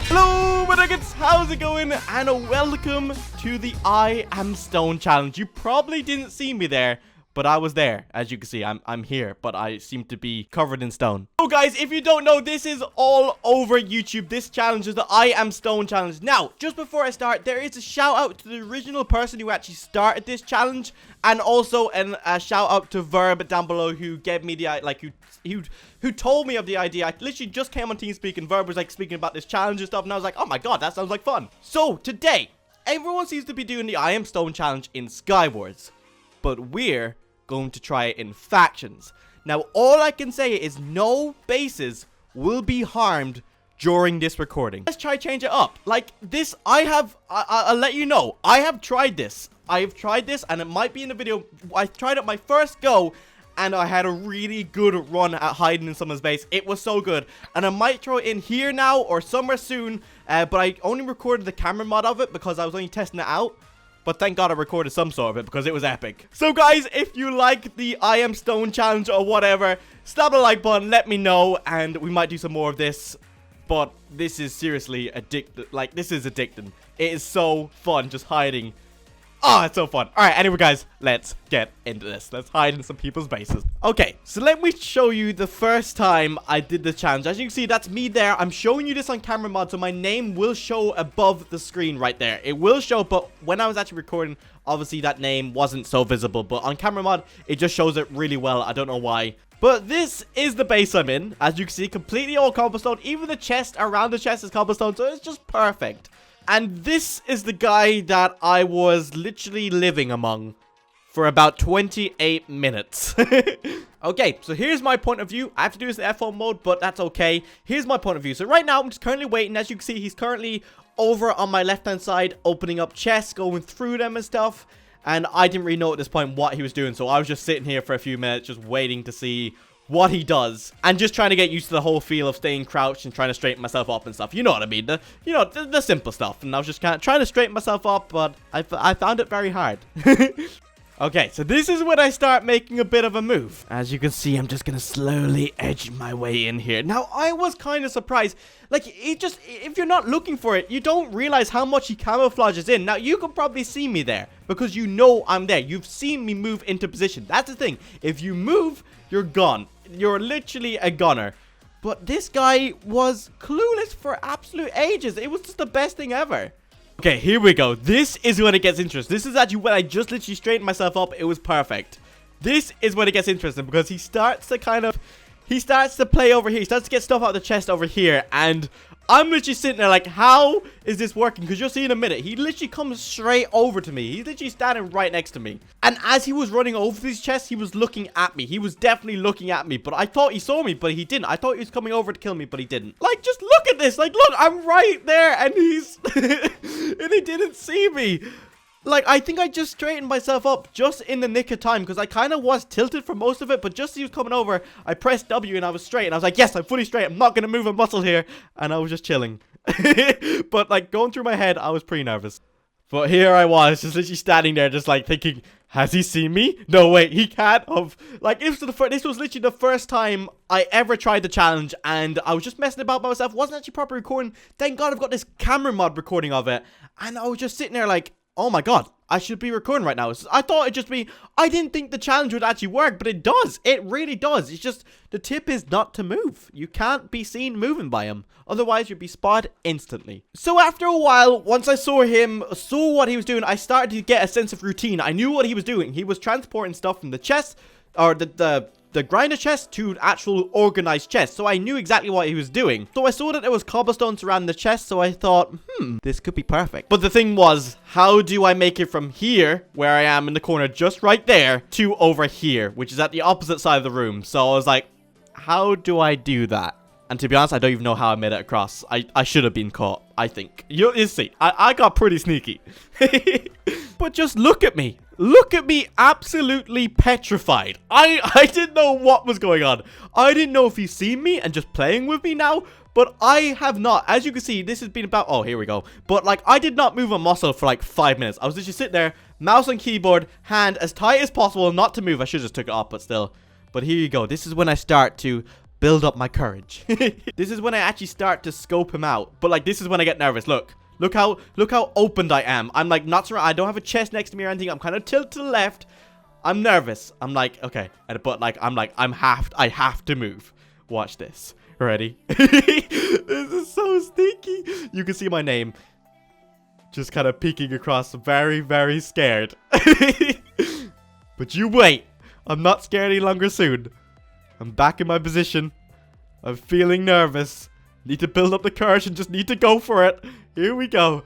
Hello, nuggets, how's it going? And welcome to the I Am Stone challenge. You probably didn't see me there, but I was there. As you can see, I'm here, but I seem to be covered in stone. So guys, if you don't know, this is all over YouTube. This challenge is the I Am Stone challenge. Now, just before I start, there is a shout out to the original person who actually started this challenge, and also a shout out to Verb down below who gave me the who told me of the idea. I literally just came on TeamSpeak and Verb was like speaking about this challenge and stuff, and I was like, oh my god, that sounds like fun. So today, everyone seems to be doing the I Am Stone challenge in Skywars, but we're going to try it in factions. Now, all I can say is no bases will be harmed during this recording. Let's try change it up. Like this, I'll let you know, I have tried this. I have tried this, and it might be in the video. I tried it my first go, and I had a really good run at hiding in someone's base. It was so good. And I might throw it in here now or somewhere soon. But I only recorded the camera mod of it because I was only testing it out. But thank God I recorded some sort of it because it was epic. So guys, if you like the I Am Stone challenge or whatever, slap the like button, let me know. And we might do some more of this. But this is seriously addicting. Like, this is addicting. It is so fun just hiding. Oh, it's so fun. Alright, anyway guys, let's get into this. Let's hide in some people's bases. Okay, so let me show you the first time I did the challenge. As you can see, that's me there. I'm showing you this on camera mod, so my name will show above the screen right there. It will show, but when I was actually recording, obviously that name wasn't so visible. But on camera mod, it just shows it really well. I don't know why. But this is the base I'm in. As you can see, completely all cobblestone. Even the chest around the chest is cobblestone, so it's just perfect. And this is the guy that I was literally living among for about 28 minutes. Okay, so here's my point of view. I have to do this in F1 mode, but that's okay. Here's my point of view. So right now, I'm just currently waiting. As you can see, he's currently over on my left-hand side, opening up chests, going through them and stuff. And I didn't really know at this point what he was doing. So I was just sitting here for a few minutes, just waiting to see what he does, and just trying to get used to the whole feel of staying crouched and trying to straighten myself up and stuff. You know what I mean? The simple stuff. And I was just kind of trying to straighten myself up, but I found it very hard. Okay, so this is when I start making a bit of a move. As you can see, I'm just gonna slowly edge my way in here. Now, I was kind of surprised. Like, if you're not looking for it, you don't realize how much he camouflages in. Now, you can probably see me there because you know I'm there. You've seen me move into position. That's the thing. If you move, you're gone. You're literally a gunner. But this guy was clueless for absolute ages. It was just the best thing ever. Okay, here we go. This is when it gets interesting. This is actually when I just literally straightened myself up. It was perfect. This is when it gets interesting because he starts to play over here. He starts to get stuff out of the chest over here. And I'm literally sitting there like, how is this working? Because you'll see in a minute. He literally comes straight over to me. He's literally standing right next to me. And as he was running over these chests, he was looking at me. He was definitely looking at me. But I thought he saw me, but he didn't. I thought he was coming over to kill me, but he didn't. Like, just look at this. Like, look, I'm right there. And he's... and he didn't see me. Like, I think I just straightened myself up just in the nick of time because I kind of was tilted for most of it, but just as he was coming over, I pressed W and I was straight, and I was like, yes, I'm fully straight. I'm not going to move a muscle here, and I was just chilling. But, like, going through my head, I was pretty nervous. But here I was, just literally standing there, just, like, thinking, has he seen me? No, wait, he can't have. Like, this was literally the first time I ever tried the challenge, and I was just messing about by myself. Wasn't actually proper recording. Thank God I've got this camera mod recording of it, and I was just sitting there like, oh my god, I should be recording right now. I thought it'd just be, I didn't think the challenge would actually work, but it does. It really does. It's just, the tip is not to move. You can't be seen moving by him. Otherwise, you'd be spotted instantly. So after a while, once I saw what he was doing, I started to get a sense of routine. I knew what he was doing. He was transporting stuff from the chest, or the grinder chest to actual organized chest. So I knew exactly what he was doing. So I saw that there was cobblestone surrounding the chest. So I thought, this could be perfect. But the thing was, how do I make it from here, where I am in the corner just right there, to over here, which is at the opposite side of the room. So I was like, how do I do that? And to be honest, I don't even know how I made it across. I should have been caught, I think. You see, I got pretty sneaky. But just look at me. Look at me absolutely petrified. I didn't know what was going on. I didn't know if he's seen me and just playing with me now. But I have not. As you can see, this has been about... Oh, here we go. But, like, I did not move a muscle for, like, 5 minutes. I was just sitting there mouse and keyboard, hand as tight as possible, not to move. I should just took it off, but still. But here you go. This is when I start to build up my courage. This is when I actually start to scope him out. But like, this is when I get nervous. Look how opened I am. I'm like not surrounded. I don't have a chest next to me or anything. I'm kind of tilted to the left. I'm nervous. I'm like, okay, but like, I have to move. Watch this. Ready? This is so sneaky. You can see my name just kind of peeking across, very, very scared. But you wait. I'm not scared any longer soon. I'm back in my position. I'm feeling nervous. Need to build up the courage and just need to go for it. Here we go.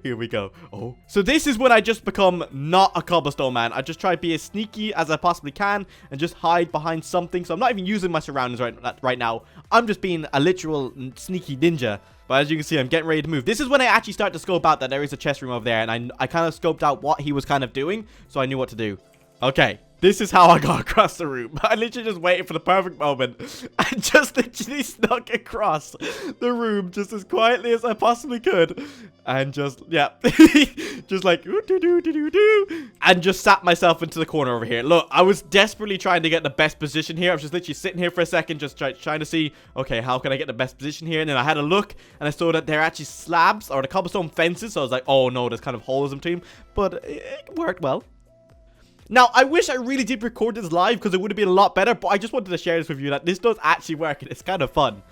Here we go. Oh. So this is when I just become not a cobblestone man. I just try to be as sneaky as I possibly can and just hide behind something. So I'm not even using my surroundings right now. I'm just being a literal sneaky ninja. But as you can see, I'm getting ready to move. This is when I actually start to scope out that there is a chest room over there. And I kind of scoped out what he was kind of doing. So I knew what to do. Okay. This is how I got across the room. I literally just waited for the perfect moment and just literally snuck across the room just as quietly as I possibly could. And just, yeah, just like, and just sat myself into the corner over here. Look, I was desperately trying to get the best position here. I was just literally sitting here for a second, just trying to see, okay, how can I get the best position here? And then I had a look and I saw that there are actually slabs or the cobblestone fences. So I was like, oh no, there's kind of holes in between, but it worked well. Now, I wish I really did record this live because it would have been a lot better, but I just wanted to share this with you that this does actually work and it's kind of fun.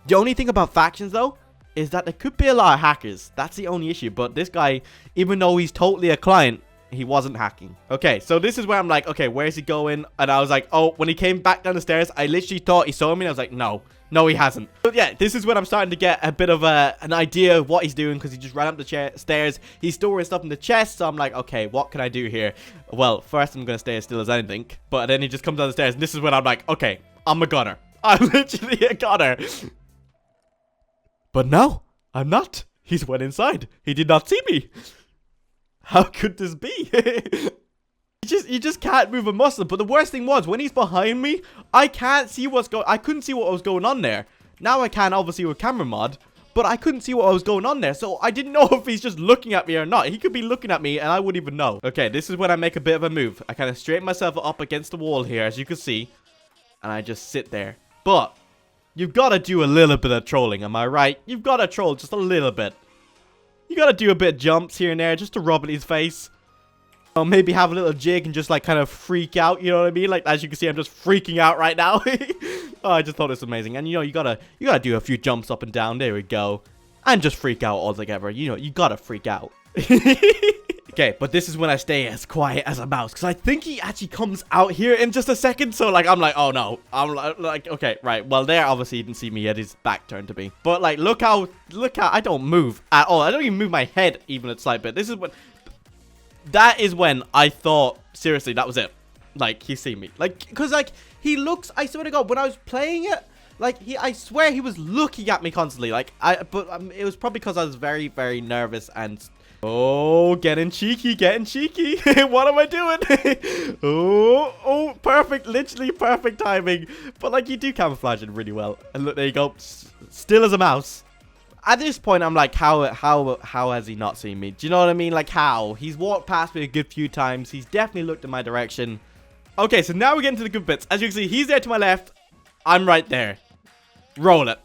The only thing about factions, though, is that there could be a lot of hackers. That's the only issue, but this guy, even though he's totally a client, he wasn't hacking. Okay, so this is where I'm like, okay, where's he going? And I was like, oh, when he came back down the stairs, I literally thought he saw me and I was like, no, he hasn't. But yeah, this is when I'm starting to get a bit of an idea of what he's doing because he just ran up the stairs. He's storing stuff in the chest, so I'm like, okay, what can I do here? Well, first I'm going to stay as still as anything, but then he just comes down the stairs and this is when I'm like, okay, I'm a gunner. I'm literally a gunner. But no, I'm not. He's went inside. He did not see me. How could this be? You just can't move a muscle. But the worst thing was, when he's behind me, I can't see I couldn't see what was going on there. Now I can, obviously, with camera mod. But I couldn't see what was going on there. So I didn't know if he's just looking at me or not. He could be looking at me and I wouldn't even know. Okay, this is when I make a bit of a move. I kind of straighten myself up against the wall here, as you can see. And I just sit there. But you've got to do a little bit of trolling, am I right? You've got to troll just a little bit. You got to do a bit of jumps here and there just to rub in his face. Or maybe have a little jig and just like kind of freak out, you know what I mean? Like, as you can see, I'm just freaking out right now. Oh, I just thought it was amazing. And you know, you gotta do a few jumps up and down. There we go. And just freak out altogether. You know, you gotta freak out. Okay, but this is when I stay as quiet as a mouse. Because I think he actually comes out here in just a second. So, like, I'm like, oh no. I'm like, okay, right. Well, there, obviously, he didn't see me. He had his back turned to me. But, like, look how I don't move at all. I don't even move my head even a slight bit. That is when I thought, seriously, that was it. Like, he seen me. Like, because, like, he looks, I swear to God, when I was playing it, like, I swear he was looking at me constantly. Like, but it was probably because I was very, very nervous and... Oh, getting cheeky. What am I doing? oh, perfect. Literally perfect timing. But, like, you do camouflage it really well. And look, there you go. Still as a mouse. At this point, I'm like, how has he not seen me? Do you know what I mean? Like, how? He's walked past me a good few times. He's definitely looked in my direction. Okay, so now we're getting to the good bits. As you can see, he's there to my left. I'm right there. Roll it.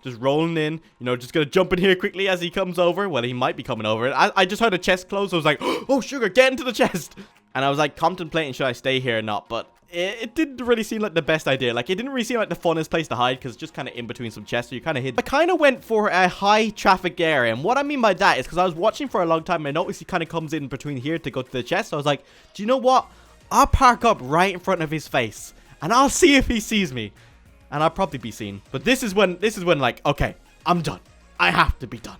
Just rolling in. You know, just gonna jump in here quickly as he comes over. Well, he might be coming over. I just heard a chest close. So I was like, oh, sugar, get into the chest. And I was like contemplating, should I stay here or not? But it didn't really seem like the best idea. Like, it didn't really seem like the funnest place to hide because it's just kind of in between some chests, so you kind of hid. I kind of went for a high traffic area, and what I mean by that is because I was watching for a long time, and I noticed he kind of comes in between here to go to the chest, so I was like, do you know what? I'll park up right in front of his face, and I'll see if he sees me, and I'll probably be seen. But this is when like, okay, I'm done. I have to be done.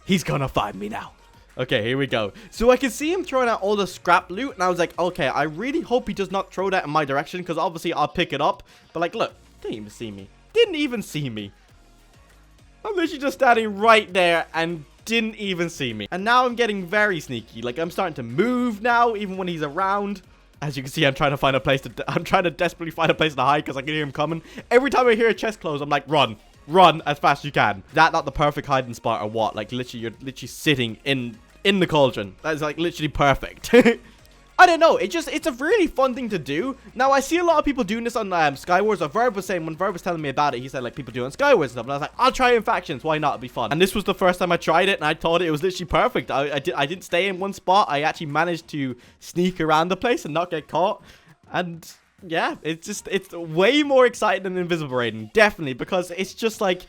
He's gonna find me now. Okay, here we go. So I can see him throwing out all the scrap loot, and I was like, okay, I really hope he does not throw that in my direction, because obviously I'll pick it up. But like, look, didn't even see me. Didn't even see me. I'm literally just standing right there and didn't even see me. And now I'm getting very sneaky. Like, I'm starting to move now, even when he's around. As you can see, I'm trying to desperately find a place to hide because I can hear him coming. Every time I hear a chest close, I'm like, run as fast as you can. Is that not the perfect hiding spot or what? Like, literally, you're literally sitting in in the cauldron. That's like literally perfect. I don't know, it's a really fun thing to do. Now, I see a lot of people doing this on Skywars. Verb was saying, when Verb was telling me about it, he said, like, people do it on Skywars and stuff. And I was like, I'll try it in factions. Why not? It'll be fun. And this was the first time I tried it, and I thought it was literally perfect. I didn't stay in one spot. I actually managed to sneak around the place and not get caught. And yeah, it's way more exciting than Invisible Raiden. Definitely, because it's just like,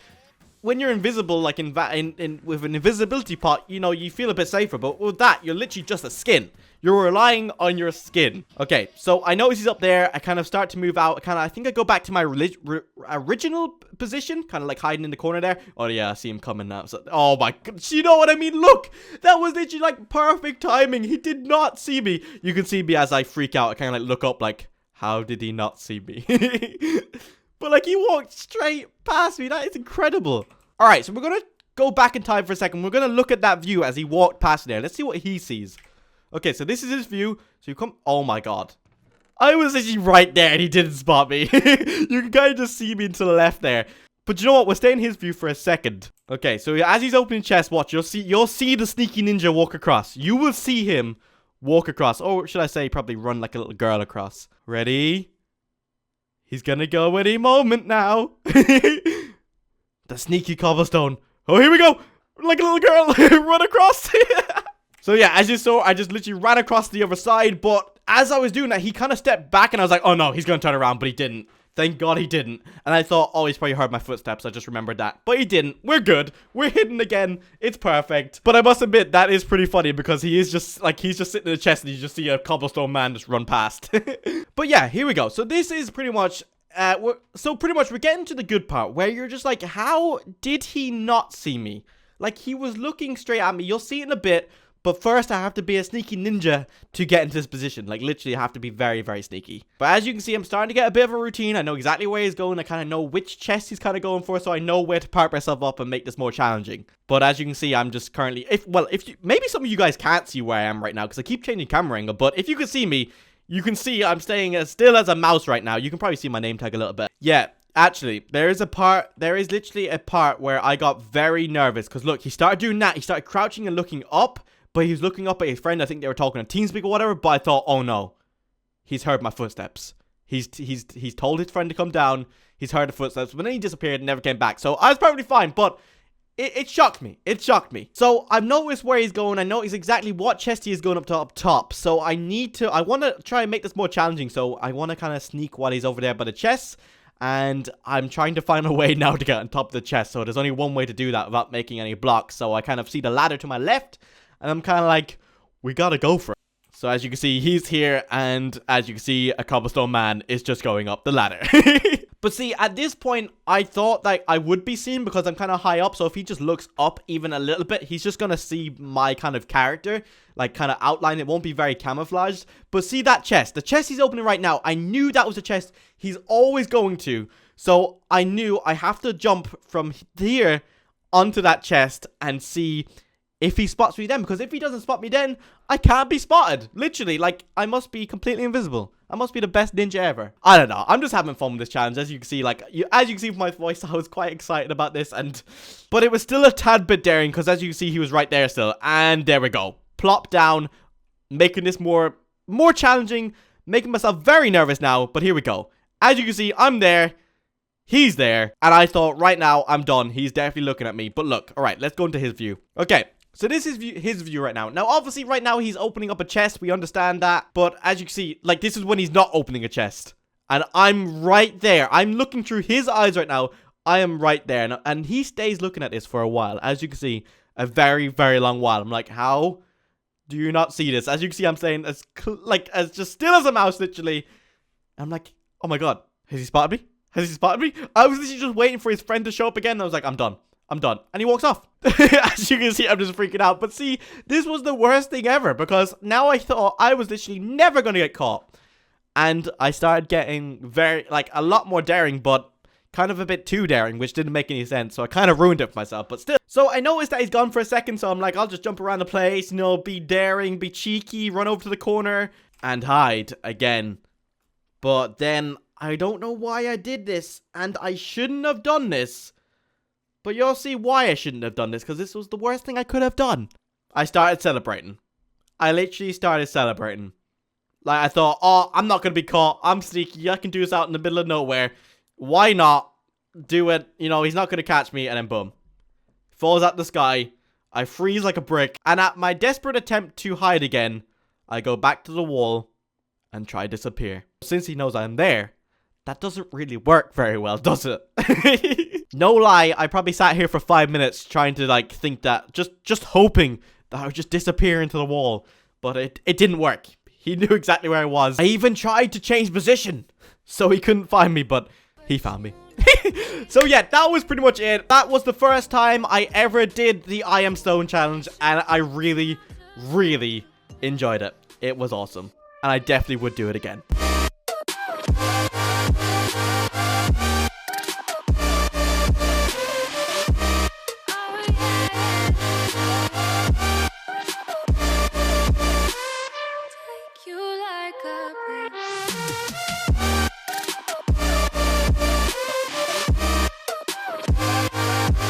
when you're invisible, like with an invisibility pot, you know, you feel a bit safer. But with that, you're literally just a skin. You're relying on your skin. Okay, so I notice he's up there. I kind of start to move out. I think I go back to my original position, kind of like hiding in the corner there. Oh yeah, I see him coming now. So, oh my god, you know what I mean? Look, that was literally like perfect timing. He did not see me. You can see me as I freak out. I kind of like look up, like, how did he not see me? But like, he walked straight past me. That is incredible. All right, so we're gonna go back in time for a second. We're gonna look at that view as he walked past there. Let's see what he sees. Okay, so this is his view. So you come... Oh, my God. I was actually right there, and he didn't spot me. You can kind of just see me to the left there. But you know what? We'll stay in his view for a second. Okay, so as he's opening chest, watch. You'll see the sneaky ninja walk across. You will see him walk across. Or should I say, probably run like a little girl across. Ready? He's gonna go any moment now. The sneaky cobblestone. Oh, here we go. Like a little girl. Run across. So yeah, as you saw, I just literally ran across the other side, but as I was doing that, he kind of stepped back, and I was like, oh no, he's going to turn around, but he didn't. Thank God he didn't. And I thought, oh, he's probably heard my footsteps. I just remembered that. But he didn't. We're good. We're hidden again. It's perfect. But I must admit, that is pretty funny, because he is just, like, he's just sitting in the chest, and you just see a cobblestone man just run past. But yeah, here we go. So this is pretty much... we're getting to the good part, where you're just like, how did he not see me? Like, he was looking straight at me. You'll see it in a bit. But first, I have to be a sneaky ninja to get into this position. Like, literally, I have to be very, very sneaky. But as you can see, I'm starting to get a bit of a routine. I know exactly where he's going. I kind of know which chest he's kind of going for. So I know where to park myself up and make this more challenging. But as you can see, I'm just currently... maybe some of you guys can't see where I am right now, because I keep changing camera angle. But if you can see me, you can see I'm staying as still as a mouse right now. You can probably see my name tag a little bit. Yeah. Actually, there is literally a part where I got very nervous. Because look, he started doing that. He started crouching and looking up. But he was looking up at his friend. I think they were talking on TeamSpeak or whatever. But I thought, oh no, he's heard my footsteps. He's told his friend to come down. He's heard the footsteps. But then he disappeared and never came back. So I was perfectly fine. But it shocked me. It shocked me. So I've noticed where he's going. I noticed exactly what chest he is going up top. So I want to try and make this more challenging. So I want to kind of sneak while he's over there by the chest. And I'm trying to find a way now to get on top of the chest. So there's only one way to do that without making any blocks. So I kind of see the ladder to my left. And I'm kind of like, we gotta go for it. So as you can see, he's here. And as you can see, a cobblestone man is just going up the ladder. But see, at this point, I thought that I would be seen because I'm kind of high up. So if he just looks up even a little bit, he's just going to see my kind of character, like kind of outline. It won't be very camouflaged. But see that chest, the chest he's opening right now. I knew that was the chest he's always going to. So I knew I have to jump from here onto that chest and see if he spots me then. Because if he doesn't spot me then, I can't be spotted. Literally, like, I must be completely invisible. I must be the best ninja ever. I don't know. I'm just having fun with this challenge. As you can see, like, as you can see from my voice, I was quite excited about this. But it was still a tad bit daring, because as you can see, he was right there still. And there we go. Plop down, making this more challenging, making myself very nervous now. But here we go. As you can see, I'm there. He's there. And I thought, right now, I'm done. He's definitely looking at me. But look, all right, let's go into his view. Okay. So this is his view right now. Now, obviously, right now, he's opening up a chest. We understand that. But as you can see, like, this is when he's not opening a chest. And I'm right there. I'm looking through his eyes right now. I am right there. And he stays looking at this for a while. As you can see, a very, very long while. I'm like, how do you not see this? As you can see, I'm saying as just still as a mouse, literally. I'm like, oh my God. Has he spotted me? Has he spotted me? I was literally just waiting for his friend to show up again. And I was like, I'm done. I'm done. And he walks off. As you can see, I'm just freaking out. But see, this was the worst thing ever. Because now I thought I was literally never going to get caught. And I started getting a lot more daring. But kind of a bit too daring. Which didn't make any sense. So I kind of ruined it for myself. But still. So I noticed that he's gone for a second. So I'm like, I'll just jump around the place. You know, be daring, be cheeky. Run over to the corner. And hide again. But then I don't know why I did this. And I shouldn't have done this. But you'll see why I shouldn't have done this, because this was the worst thing I could have done. I started celebrating. I literally started celebrating. Like, I thought, oh, I'm not going to be caught. I'm sneaky. I can do this out in the middle of nowhere. Why not do it? You know, he's not going to catch me. And then boom. Falls out the sky. I freeze like a brick. And at my desperate attempt to hide again, I go back to the wall and try to disappear. Since he knows I'm there, that doesn't really work very well, does it? No lie, I probably sat here for 5 minutes trying to, like, think that, just hoping that I would just disappear into the wall. But it didn't work. He knew exactly where I was. I even tried to change position so he couldn't find me, but he found me. So yeah, that was pretty much it. That was the first time I ever did the I Am Stone challenge, and I really, really enjoyed it. It was awesome, and I definitely would do it again.